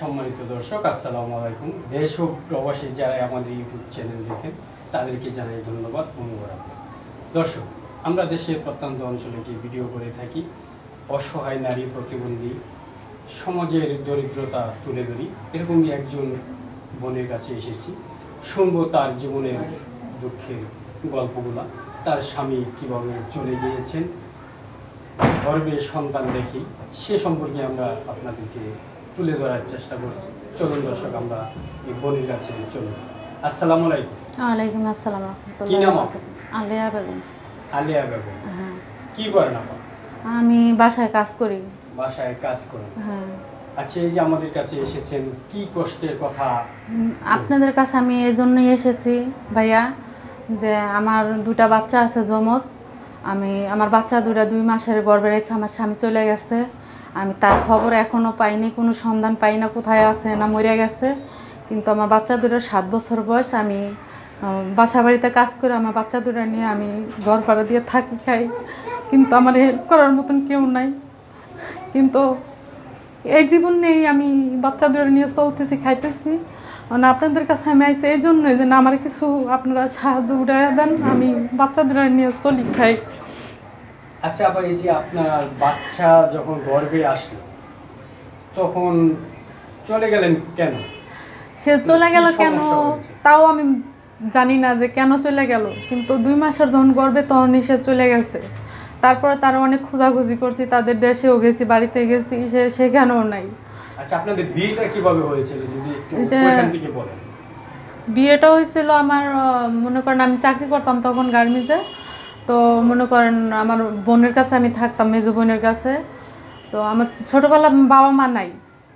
সম্মানিত দর্শক, আসসালামু আলাইকুম। দেশ ও প্রবাসী যারা আমাদের ইউটিউব চ্যানেল দেখেন তাদেরকে জানাই ধন্যবাদ ও মোবারক। দর্শক, আমরা দেশের প্রত্যন্ত অঞ্চলে গিয়ে ভিডিও করে থাকি, অসহায় নারী, প্রতিবন্ধী, সমাজের দরিদ্রতা তুলে ধরি। এরকমই একজন বোনের কাছে এসেছি, শুনবো তার জীবনের দুঃখের গল্পগুলা। তার স্বামী কিভাবে চলে গিয়েছেন, গর্বে সন্তান দেখি, সে সম্পর্কে আমরা আপনাদেরকে তুলে ধরার চেষ্টা করছি। চলুন দর্শক, আমরা এই বোনের কাছে চলুন। আসসালামু আলাইকুম। ওয়ালাইকুম আসসালাম কি রাহমাতুল্লাহ। নাম আপনার? আলিয়া বেগম। আলিয়া বেগম। হ্যাঁ, কি করেন আপা? আমি বাসায় কাজ করি। বাসায় কাজ করেন। হ্যাঁ, আচ্ছা, এই যে আমাদের কাছে এসেছেন, কি কষ্টের কথা? আপনাদের কাছে আমি এই জন্যই এসেছি ভাইয়া, যে আমার দুটা বাচ্চা আছে যমজ। আমার বাচ্চা দুটা 2 মাসের গর্ভে রেখে আমার স্বামী চলে গেছে। আমি তার খবর এখনও পাইনি, কোনো সন্ধান পাই না, কোথায় আছে না মরে গেছে। কিন্তু আমার বাচ্চা দুটো 7 বছর বয়স। আমি বাসা বাড়িতে কাজ করে আমার বাচ্চা দুটো নিয়ে আমি ঘর ভাড়া দিয়ে থাকি, খাই, কিন্তু আমার হেল্প করার মতন কেউ নাই। কিন্তু এই জীবন নেই, আমি বাচ্চা দুটো নিয়ে চলতেছি, খাইতেছি। মানে আপনাদের কাছে আমি আইসি এই জন্যই যে না, আমার কিছু আপনারা সাহায্য উঠাই দেন, আমি বাচ্চা দুটো নিয়ে চলি, খাই। আচ্ছা আপা, এই যে আপনার বাচ্চা যখন গর্ভে আসলো তখন চলে গেলেন কেন? সে চলে গেল কি কেন সমস্যা হয়েছে? তাও আমি জানি না যে কেন চলে গেল, কিন্তু 2 মাসের যখন গর্ভে তখনই সে চলে গেছে। তারপরে তারা অনেক খোঁজাখুঁজি করছি, তাদের দেশেও গেছি, বাড়িতে গেছি, সেখানেও নাই। আচ্ছা, আপনাদের বিয়েটা কিভাবে হয়েছিল যদি একটু যে- ওইখান থেকে বলেন। বিয়েটা হয়েছিল আমার মনে করেন আমি চাকরি করতাম তখন গার্মেন্টসে। তো মনে করেন আমার বোনের কাছে আমি থাকতাম, মেজো বোনের কাছে। তো আমার ছোটোবেলা বাবা মা নাই,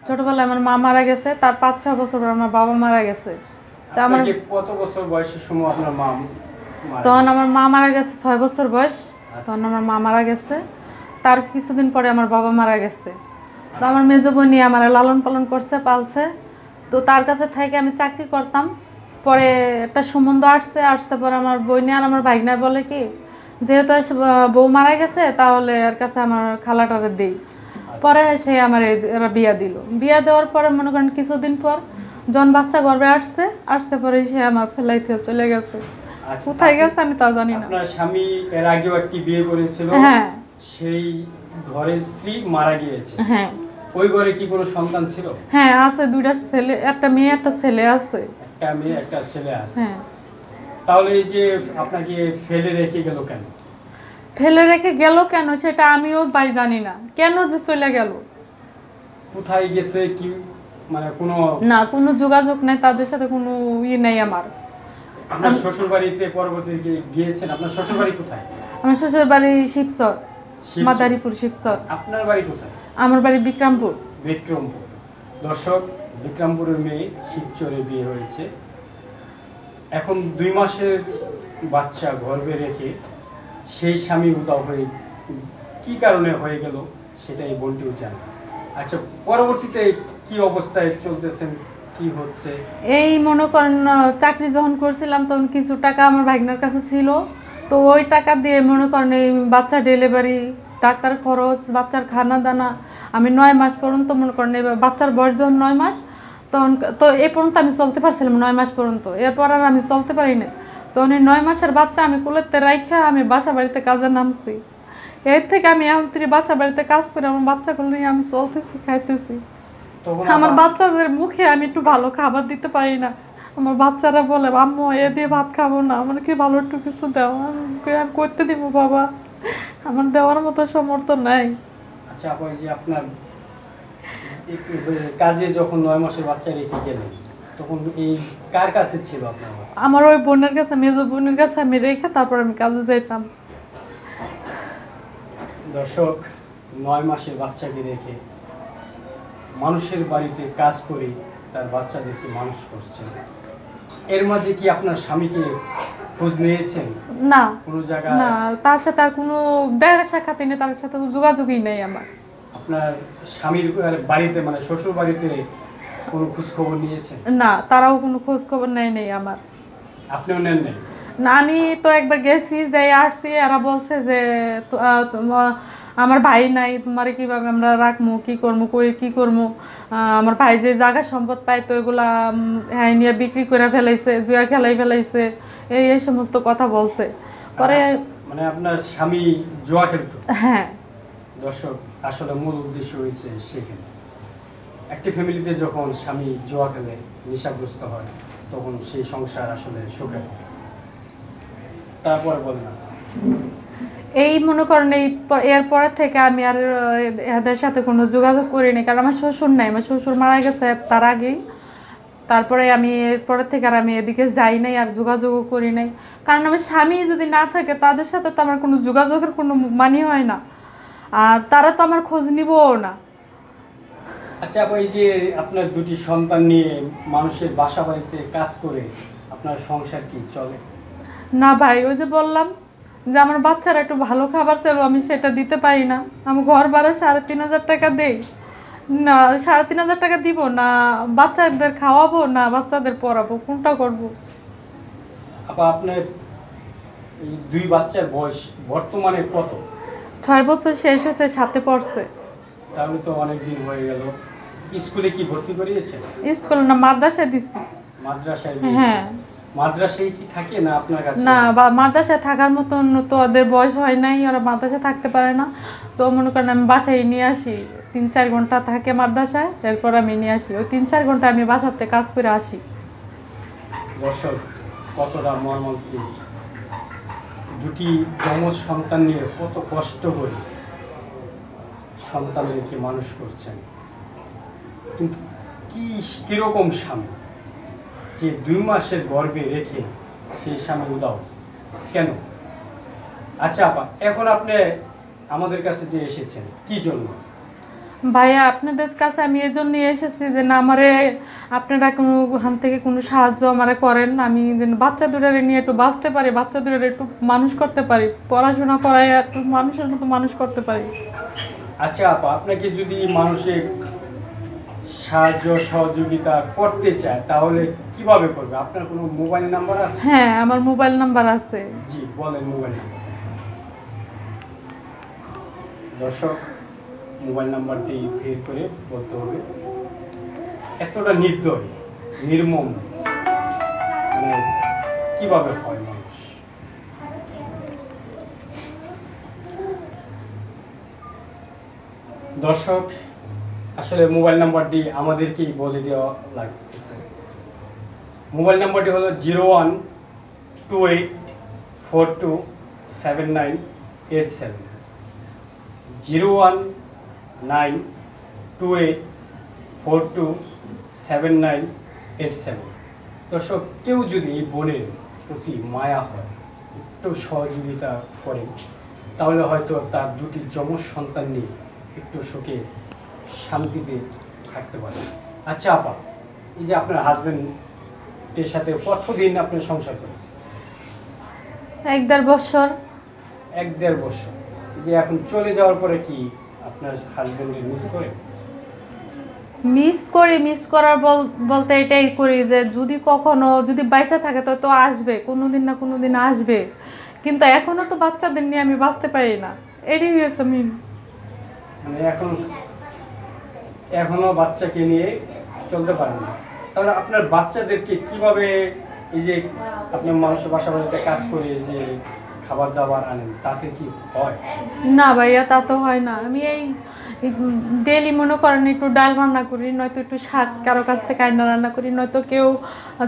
ছোটোবেলায় আমার মা মারা গেছে, তার 5-6 বছর পর আমার বাবা মারা গেছে। তো আমার আপনাকে কত বছর বয়সের সময় আপনার মা মারা তখন গেছে? আমার মা মারা গেছে 6 বছর বয়স। তখন আমার মা মারা গেছে, তার কিছুদিন পরে আমার বাবা মারা গেছে। তো আমার মেজো বোন নিয়ে আমার লালন পালন করছে, পালছে। তো তার কাছে থেকে আমি চাকরি করতাম। পরে একটা সম্বন্ধ আসতে পরে আমার বোন আর আমার ভাইনা বলে কি, যেহেতু বউ মারা গেছে তাহলে এর কাছে আমার খালাটারে দেই। পরে সে আমার এরা বিয়া দিল। বিয়া দেওয়ার পরে মনে করেন কিছুদিন পর যখন বাচ্চা গর্ভে আসতে পরে সে আমার ফেলাইতে চলে গেছে। আচ্ছা, কোথায় গেছে আমি তা জানি না। আপনার স্বামী এর আগেও একটি বিয়ে করেছিল, হ্যাঁ, সেই ঘরের স্ত্রী মারা গিয়েছে। হ্যাঁ, ওই ঘরে কি কোনো সন্তান ছিল? হ্যাঁ আছে, 2টা ছেলে, একটা মেয়ে একটা ছেলে আছে। একটা মেয়ে একটা ছেলে আছে। হ্যাঁ, তাহলে এই যে আপনাকে ফেলে রেখে গেল কেন? ফেলে রেখে গেল কেন সেটা আমিও ভাই জানি না, কেন যে চলে গেল। কোথায় গেছে কি, মানে কোনো না, কোনো যোগাযোগ নাই তাদের সাথে, কোনো নেই আমার। আপনার শ্বশুর বাড়িতে পরবর্তীতে গিয়েছেন? আপনার শ্বশুর বাড়ি কোথায়? আমার শ্বশুর বাড়ি শিবচর, শিবচর। মাদারীপুর শিবচর। আপনার বাড়ি কোথায়? আমার বাড়ি বিক্রমপুর। বিক্রমপুর। দর্শক, বিক্রমপুরের মেয়ে শিবচরে বিয়ে হয়েছে। এখন 2 মাসের বাচ্চা গর্ভে রেখে সেই স্বামী উধাও হয়ে কি কারণে হয়ে গেল সেটা এই বোনটিও জানে। আচ্ছা, পরবর্তীতে কি অবস্থায় চলতেছেন, কি হচ্ছে? এই মনে করেন চাকরি যখন করছিলাম তখন কিছু টাকা আমার ভাগ্নের কাছে ছিল। তো ওই টাকা দিয়ে মনে করেন এই বাচ্চা ডেলিভারি, ডাক্তার খরচ, বাচ্চার খানা দানা, আমি 9 মাস পর্যন্ত মনে করেন এবার বাচ্চার বয়স যখন 9 মাস, তখন তো এই পর্যন্ত আমি চলতে পারছিলাম 9 মাস পর্যন্ত। এরপর আর আমি চলতে পারি না। তখন এই 9 মাসের বাচ্চা আমি কুলেতে রাইখা আমি বাসা বাড়িতে কাজে নামছি। এর থেকে আমি এখন বাসা বাড়িতে কাজ করে আমার বাচ্চাগুলো নিয়ে আমি চলতেছি, খাইতেছি। তখন আমার আবার- বাচ্চাদের মুখে আমি একটু ভালো খাবার দিতে পারি না। আমার বাচ্চারা বলে আম্মু এ দিয়ে ভাত খাবো না, আমার কি ভালো একটু কিছু দাও। আমি করতে দিব বাবা, আমার দেওয়ার মতো সমর্থ নাই। আচ্ছা আপু, এই যে আপনার কাজে যখন 9 মাসের বাচ্চা রেখে গেলেন তখন এই কার কাছে ছিল আপনার বাচ্চা? আমার ওই বোনের কাছে, মেজো বোনের কাছে আমি রেখে তারপর আমি কাজে যাইতাম। দর্শক, 9 মাসের বাচ্চাকে রেখে মানুষের বাড়িতে কাজ করে তার বাচ্চাদেরকে মানুষ করছেন। এর মাঝে কি আপনার স্বামীকে খোঁজ নিয়েছেন না, কোনো জায়গায়? না, তার সাথে আর কোনো দেখা সাক্ষাৎ নেই, তার সাথে যোগাযোগই নেই আমার। আপনার স্বামীর বাড়িতে, মানে শ্বশুর বাড়িতে কোনো খোঁজ খবর নিয়েছেন? না, তারাও কোনো খোঁজ খবর নেই আমার। আপনিও নেন নাই? না, আমি তো একবার গেছি, যাই আসছি, এরা বলছে যে আমার ভাই নাই, তোমার কিভাবে আমরা রাখবো, কি করবো, কই কি করবো। আমার ভাই যে জায়গা সম্পদ পায় তো এগুলা হ্যাঁ নিয়ে বিক্রি করে ফেলাইছে, জুয়া খেলাই ফেলাইছে, এই সমস্ত কথা বলছে। পরে মানে আপনার স্বামী জুয়া খেলতো? হ্যাঁ। দর্শক, আসলে মূল উদ্দেশ্য হয়েছে সেখানে একটি ফ্যামিলিতে যখন স্বামী জুয়া খেলে নেশাগ্রস্ত হয় তখন সেই সংসার আসলে সুখে হয়। তারপর বলেন না। এই মনে করেন এরপরের থেকে আমি আর এদের সাথে কোনো যোগাযোগ করিনি, কারণ আমার শ্বশুর নাই, আমার শ্বশুর মারা গেছে তার আগেই। তারপরে আমি এরপরের থেকে আর আমি এদিকে যাই নাই, আর যোগাযোগও করি নাই। কারণ আমার স্বামী যদি না থাকে তাদের সাথে তো আমার কোনো যোগাযোগের কোনো মানি হয় না, আর তারা তো আমার খোঁজ নিবও না। আচ্ছা আপু, এই যে আপনার দুটি সন্তান নিয়ে মানুষের বাসা বাড়িতে কাজ করে আপনার সংসার কি চলে? না ভাই, ওই যে বললাম যে আমার বাচ্চারা একটু ভালো খাবার চাইলো, আমি সেটা দিতে পারি না। আমি ঘর ভাড়া 3,500 টাকা দেই না, 3,500 টাকা দিব না, বাচ্চাদের খাওয়াবো না বাচ্চাদের পড়াবো, কোনটা করব? আপা, আপনার এই দুই বাচ্চার বয়স বর্তমানে কত? 6 বছর শেষ হয়েছে, 7-এ পড়ছে। তাহলে তো অনেক দিন হয়ে গেল। স্কুলে কি ভর্তি করিয়েছে? স্কুল না, মাদ্রাসায় দিচ্ছি। মাদ্রাসায়? হ্যাঁ। মাদ্রাসায় কি থাকে না আপনার কাছে? না, মাদ্রাসায় থাকার মতন তো ওদের বয়স হয় নাই, ওরা মাদ্রাসায় থাকতে পারে না। তো মনে করেন আমি বাসায় নিয়ে আসি, 3-4 ঘন্টা থাকে মাদ্রাসায়, এরপর আমি নিয়ে আসি, ওই 3-4 ঘন্টা আমি বাসাতে কাজ করে আসি। দর্শক, কতটা মর্মান্তিক, দুটি যমজ সন্তান নিয়ে কত কষ্ট করে সন্তানদেরকে মানুষ করছেন, কিন্তু কিরকম স্বামী যে 2 মাসের গর্ভে রেখে সেই স্বামী উদাও কেন? আচ্ছা আপা, এখন আপনি আমাদের কাছে যে এসেছেন কি জন্য? ভাইয়া, আপনাদের কাছে আমি এই জন্যই এসেছি যে না আমারে আপনারা কোনো ওখান থেকে কোনো সাহায্য আমারে করেন, আমি যেন বাচ্চা দুটারে নিয়ে একটু বাঁচতে পারি, বাচ্চা দুটারে একটু মানুষ করতে পারি, পড়াশোনা করাই একটু মানুষের মতো মানুষ করতে পারি। আচ্ছা আপা, আপনাকে যদি মানুষের সাহায্য সহযোগিতা করতে চায় তাহলে কিভাবে করবে? আপনার কোনো মোবাইল নাম্বার আছে? হ্যাঁ, আমার মোবাইল নাম্বার আছে। জি বলেন মোবাইল নাম্বার। দর্শক, মোবাইল নাম্বারটি বের করে বলতে হবে। এতটা নির্দয় নির্মম মানে কিভাবে হয় মানুষ? দর্শক, আসলে মোবাইল নাম্বারটি আমাদেরকেই বলে দেওয়া লাগতেছে। মোবাইল নাম্বারটি হলো 0128427987 0129427987। দর্শক, কেউ যদি এই বোনের প্রতি মায়া হয়, একটু সহযোগিতা করে, তাহলে হয়তো তার দুটি যমজ সন্তান নিয়ে একটু সুখে শান্তিতে থাকতে পারে। আচ্ছা আপা, এই যে আপনার হাজবেন্ডের সাথে কতদিন আপনি সংসার করেছেন? 1-1.5 বছর। 1-1.5 বছর। এই যে এখন চলে যাওয়ার পরে কি আপনার হাজবেন্ডের মিস করে? মিস করার বলতে এটাই করি যে যদি কখনো যদি বাইসা থাকে তো আসবে, কোনোদিন না কোনোদিন আসবে, কিন্তু এখনো তো বাচ্চাদের নিয়ে আমি বাঁচতে পারি না, এটাই হয়েছে মিন। মানে এখনো বাচ্চাকে নিয়ে চলতে পারেন না। তাহলে আপনার বাচ্চাদেরকে কিভাবে, এই যে আপনার মানুষের বাসা বাড়িতে কাজ করে যে খাবার দাবার আনেন, তাতে কি হয়? না ভাইয়া, তা তো হয় না। আমি এই ডেলি মনে করেন একটু ডাল রান্না করি, নয়তো একটু শাক কারো কাছ থেকে আইনা রান্না করি, নয়তো কেউ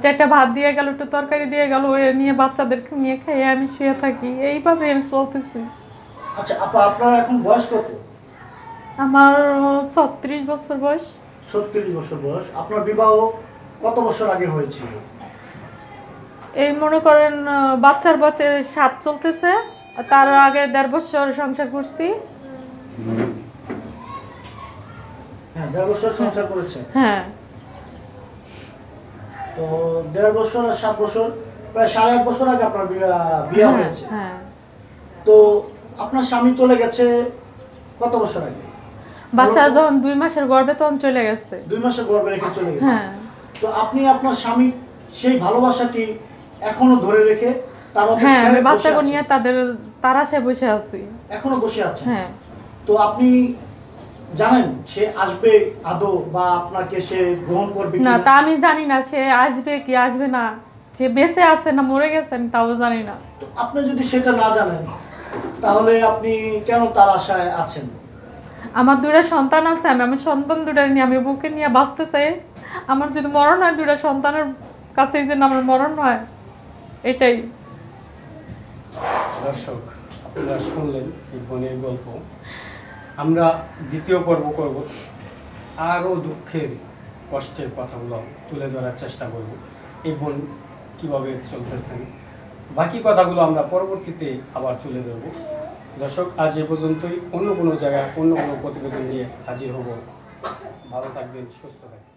4টা ভাত দিয়ে গেল, একটু তরকারি দিয়ে গেল, ওই নিয়ে বাচ্চাদেরকে নিয়ে খেয়ে আমি শুয়ে থাকি, এইভাবে আমি চলতেছি। আচ্ছা আপা, আপনার এখন বয়স কত? আমার 36 বছর বয়স। 36 বছর বয়স। আপনার বিবাহ কত বছর আগে হয়েছিল? এই মনে করেন বাচ্চার বছর 7 চলতেছে, তার আগে 1.5 বছর সংসার করছি। হ্যাঁ, 1.5 বছর সংসার করেছেন। হ্যাঁ। তো 1.5 বছর আর 7 বছর, প্রায় 8.5 বছর আগে আপনার বিয়ে হয়েছে। হ্যাঁ। তো আপনার স্বামী চলে গেছে কত বছর আগে? বাচ্চা যখন 2 মাসের গর্ভে তখন চলে গেছে। 2 মাসের গর্ভে রেখে চলে গেছে। হ্যাঁ। তো আপনি আপনার স্বামী সেই ভালোবাসাটি এখনো ধরে রেখে তার হ্যাঁ, আমি বাচ্চাকে নিয়ে তার আশায় বসে আছি। এখনো বসে আছেন? হ্যাঁ। তো আপনি জানেন সে আসবে আদৌ, বা আপনাকে সে গ্রহণ করবে না, কিনা? তা আমি জানি না সে আসবে কি আসবে না, সে বেঁচে আছে না মরে গেছে আমি তাও জানি না। তো আপনি যদি সেটা না জানেন তাহলে আপনি কেন তার আশায় আছেন? আমার দুইটা সন্তান আছে, আমি আমার সন্তান দুইটা নিয়ে আমি বুকে নিয়ে বাঁচতে চাই। আমার যদি মরণ হয় দুইটা সন্তানের কাছেই যেন আমার মরণ হয়, এটাই। দর্শক, আপনারা শুনলেন এই বোনের গল্প। আমরা দ্বিতীয় পর্ব করব, আরও দুঃখের কষ্টের কথাগুলো তুলে ধরার চেষ্টা করব। এই বোন কীভাবে চলতেছেন, বাকি কথাগুলো আমরা পরবর্তীতে আবার তুলে ধরব। দর্শক, আজ এ পর্যন্তই। অন্য কোনো জায়গায় অন্য কোনো প্রতিবেদন নিয়ে হাজির হব। ভালো থাকবেন, সুস্থ থাকবেন।